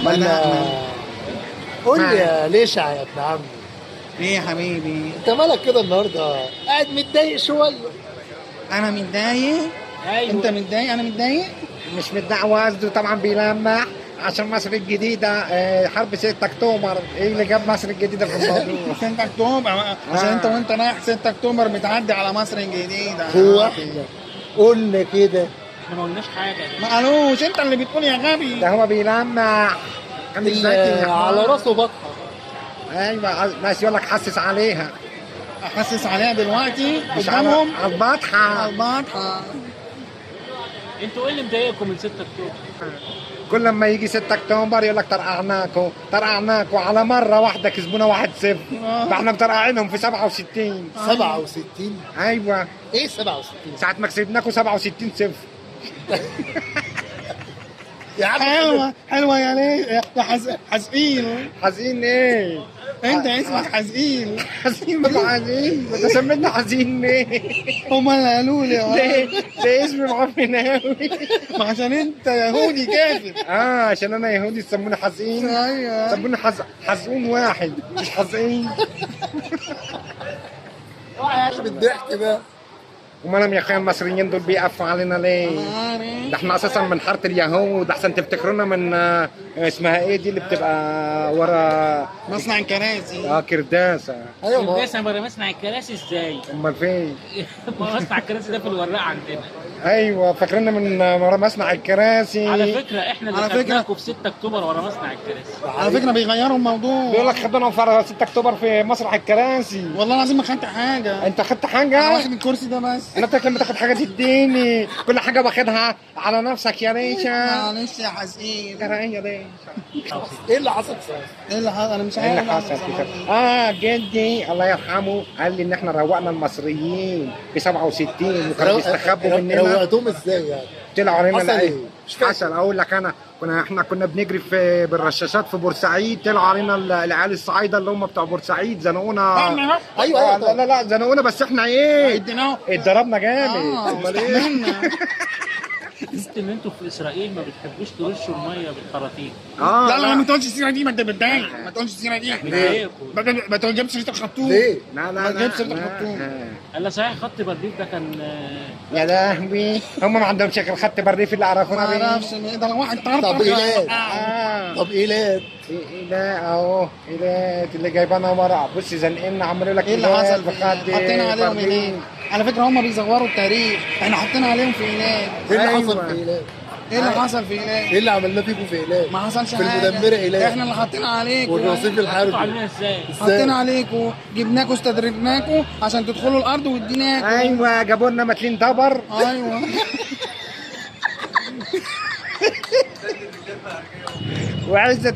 ولا قول لي معاك. يا ليشع يا ابن عمي، ليه يا حبيبي؟ انت مالك كده النهارده قاعد متضايق شويه؟ انا متضايق. ايوه انت متضايق؟ انا متضايق. مش متضايق، قصده طبعا بيلمح عشان مصر الجديدة. حرب 6 اكتوبر، ايه اللي جاب مصر الجديدة في الموضوع؟ 6 اكتوبر عشان انت وانت رايح 6 اكتوبر بتعدي على مصر الجديدة. هو احنا قلنا كده؟ احنا ما قلناش حاجه. ما قالوش، انت اللي بتقول يا غبي. ده هو بيلمح. كان على راسه بطحه. ايوه ماشي، يقول لك حسس عليها. احسس عليها دلوقتي مش قدامهم على البطحة. على البطحة. انتوا ايه اللي مضايقكم من 6 اكتوبر؟ كل لما يجي 6 اكتوبر يقول لك طرقعناكم طرقعناكم، على مره واحده كسبونا 1-0. فاحنا مطرقعينهم في 67. 67؟ ايوه. ايه 67؟ ساعه ما كسبناكم 67-0. يا عم حلوه حلوه يا ليه يا حزقين. حزين ايه؟ انت اسمك حزقين. حزين مش حزين، انت سميتنا حزين ليه؟ هما اللي قالوا لي. ليه؟ ده اسم معفن قوي. ما عشان انت يهودي كافر. عشان انا يهودي سموني حزين. ايوه سموني حزقون واحد مش حزقين. بالضحك ده. امال يا اخويا المصريين دول بيقفوا علينا ليه؟ ده احنا اساسا من حاره اليهود، احسن تفتكرونا من اسمها ايه دي اللي بتبقى ورا مصنع الكراسي. كرداسه. ايوه لسه بره مصنع الكراسي ازاي؟ امال فين؟ مصنع الكراسي ده في الوراق عندنا. ايوه فاكريننا من ورا مصنع الكراسي. على فكره احنا اللي خدناكم في 6 اكتوبر ورا مصنع الكراسي. على فكره بيغيروا الموضوع، بيقول لك خدونا في 6 اكتوبر في مسرح الكراسي. والله العظيم ما خدت حاجه. انت خدت حاجه؟ انا واخد الكرسي ده بس. انا بتاعك لما تاخد حاجه تديني، كل حاجه باخدها على نفسك يا ريشه. معلش يا حزين. يا ريشه. ايه اللي حصل فيها؟ ايه اللي حصل؟ انا مش عارف ايه اللي حصل. جدي الله يرحمه قال لي ان احنا روقنا المصريين في 67 وكانوا بيستخبوا مننا. روقتهم ازاي يعني؟ طلعوا علينا حصل ايه؟ حصل اقول لك انا احنا كنا بنجري بالرشاشات في بورسعيد، طلعوا علينا العيال الصعايده اللي هم بتوع بورسعيد زنقونا. ايوه لا زنقونا، بس احنا ايه اتضربنا جامد. امال ايه؟ قلت ان انتوا في اسرائيل ما بتحبوش ترشوا الميه بالخراطيم. لا ما تقولش السيره دي، ما انت بتضايق. ما تقولش السيره دي. ليه؟ ما تجيبش سيره الخرطوم. ليه؟ لا ما تجيبش سيره الخرطوم. قال صحيح خط برديف ده كان يا لهوي، هم ما عندهمش غير خط بريف اللي عرفونا بيه. ما اعرفش ده لو واحد طرف. طب ايلات؟ طب ايلات؟ ايلات اهو، ايلات اللي جايبانا ورا. بص زنقلنا عملوا لك ايه اللي حصل في خد حطينا عليهم هناك. على فكره هم بيزوروا التاريخ، احنا حطينا عليهم في ايلات. ايه اللي حصل في ايلات؟ ايه اللي حصل في ايلات؟ ايه اللي عملناه فيكم في ايلات؟ ما حصلش في حاجه. المدمره ايلات احنا اللي حطينا عليكم والرصيف الحربي. علينا ازاي؟ حطينا عليكم، جبناكم استدرجناكم عشان تدخلوا الارض واديناكم. ايوه جابوا لنا متلين دبر. ايوه وعزة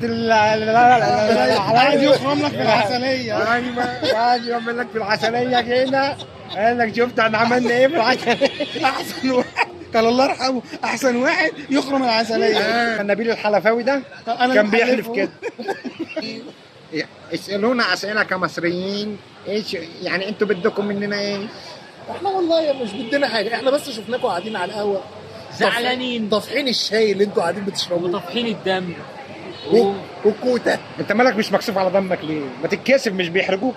قاعد يخرم لك في العسليه. ايوه قاعد يعمل لك في العسليه كده. قال لك شفت احنا عملنا ايه في العسليه؟ احسن واحد قال الله يرحمه، احسن واحد يخرم العسليه. نبيل الحلفاوي ده كان بيحلف كده. اسالونا اسئله كمصريين، ايش يعني انتوا بدكم مننا ايه؟ احنا والله مش بدنا حاجه، احنا بس شفناكم قاعدين على القهوه زعلانين، طافحين الشاي اللي انتوا قاعدين بتشربوه وطافحين الدم والكوته. انت مالك مش مكسوف على دمك ليه؟ ما تتكسف، مش بيحرجوك؟